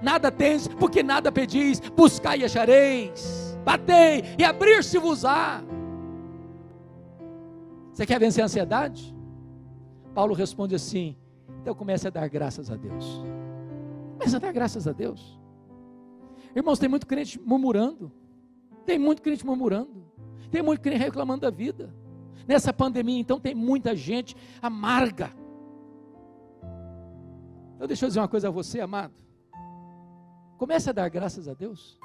nada tens, porque nada pedis, buscai e achareis, batei e abrir-se-vos-á. Você quer vencer a ansiedade? Paulo responde assim: então comece a dar graças a Deus. Comece a dar graças a Deus. Irmãos, tem muito crente murmurando. Tem muito crente reclamando da vida. Nessa pandemia, então, tem muita gente amarga. Então deixa eu dizer uma coisa a você, amado. Comece a dar graças a Deus.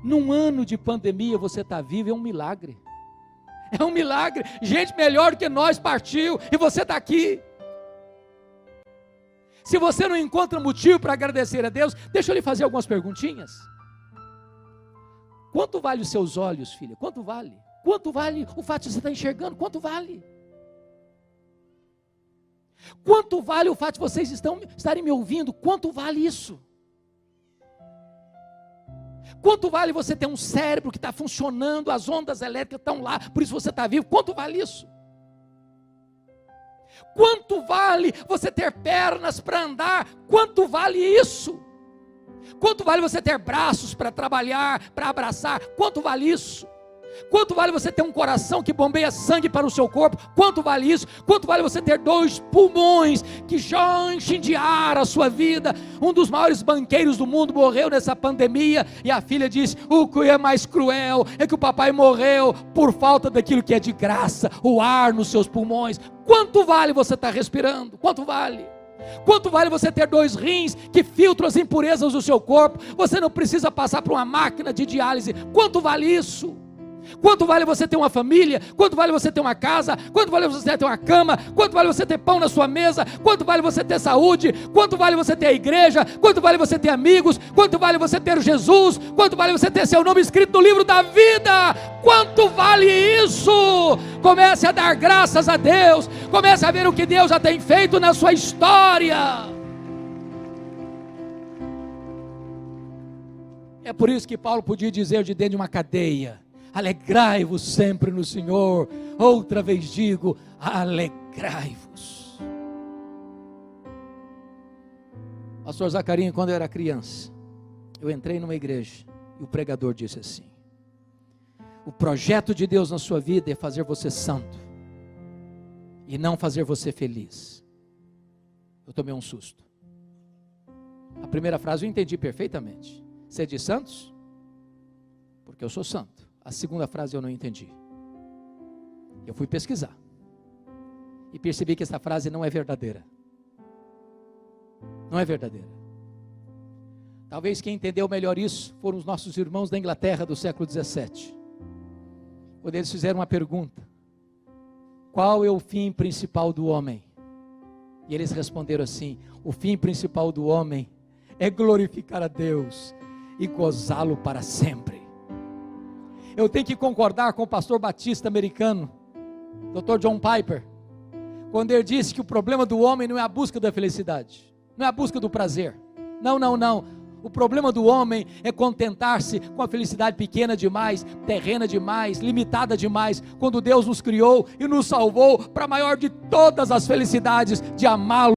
Num ano de pandemia você está vivo, é um milagre. É um milagre. Gente melhor do que nós partiu e você está aqui. Se você não encontra motivo para agradecer a Deus, deixa eu lhe fazer algumas perguntinhas. Quanto vale os seus olhos, filha? Quanto vale? Quanto vale o fato de você estar enxergando? Quanto vale? Quanto vale o fato de vocês estarem me ouvindo? Quanto vale isso? Quanto vale você ter um cérebro que está funcionando, as ondas elétricas estão lá, por isso você está vivo? Quanto vale isso? Quanto vale você ter pernas para andar? Quanto vale isso? Quanto vale você ter braços para trabalhar, para abraçar? Quanto vale isso? Quanto vale você ter um coração que bombeia sangue para o seu corpo? Quanto vale isso? Quanto vale você ter 2 pulmões que já enchem de ar a sua vida? Um dos maiores banqueiros do mundo morreu nessa pandemia, e a filha disse: o que é mais cruel é que o papai morreu por falta daquilo que é de graça, o ar nos seus pulmões. Quanto vale você estar respirando? Quanto vale? Quanto vale você ter 2 rins que filtram as impurezas do seu corpo? Você não precisa passar por uma máquina de diálise. Quanto vale isso? Quanto vale você ter uma família? Quanto vale você ter uma casa? Quanto vale você ter uma cama? Quanto vale você ter pão na sua mesa? Quanto vale você ter saúde? Quanto vale você ter a igreja? Quanto vale você ter amigos? Quanto vale você ter Jesus? Quanto vale você ter seu nome escrito no livro da vida? Quanto vale isso? Comece a dar graças a Deus. Comece a ver o que Deus já tem feito na sua história. É por isso que Paulo podia dizer de dentro de uma cadeia: alegrai-vos sempre no Senhor. Outra vez digo, alegrai-vos. Pastor Zacarinho, quando eu era criança, eu entrei numa igreja e o pregador disse assim: o projeto de Deus na sua vida é fazer você santo e não fazer você feliz. Eu tomei um susto. A primeira frase eu entendi perfeitamente: ser de santos? Porque eu sou santo. A segunda frase eu não entendi. Eu fui pesquisar e percebi que essa frase não é verdadeira. Não é verdadeira. Talvez quem entendeu melhor isso foram os nossos irmãos da Inglaterra do século 17. Quando eles fizeram uma pergunta: qual é o fim principal do homem? E eles responderam assim: o fim principal do homem é glorificar a Deus e gozá-lo para sempre. Eu tenho que concordar com o pastor batista americano, Dr. John Piper, quando ele disse que o problema do homem não é a busca da felicidade, não é a busca do prazer. Não. O problema do homem é contentar-se com a felicidade pequena demais, terrena demais, limitada demais, quando Deus nos criou e nos salvou para a maior de todas as felicidades, de amá-lo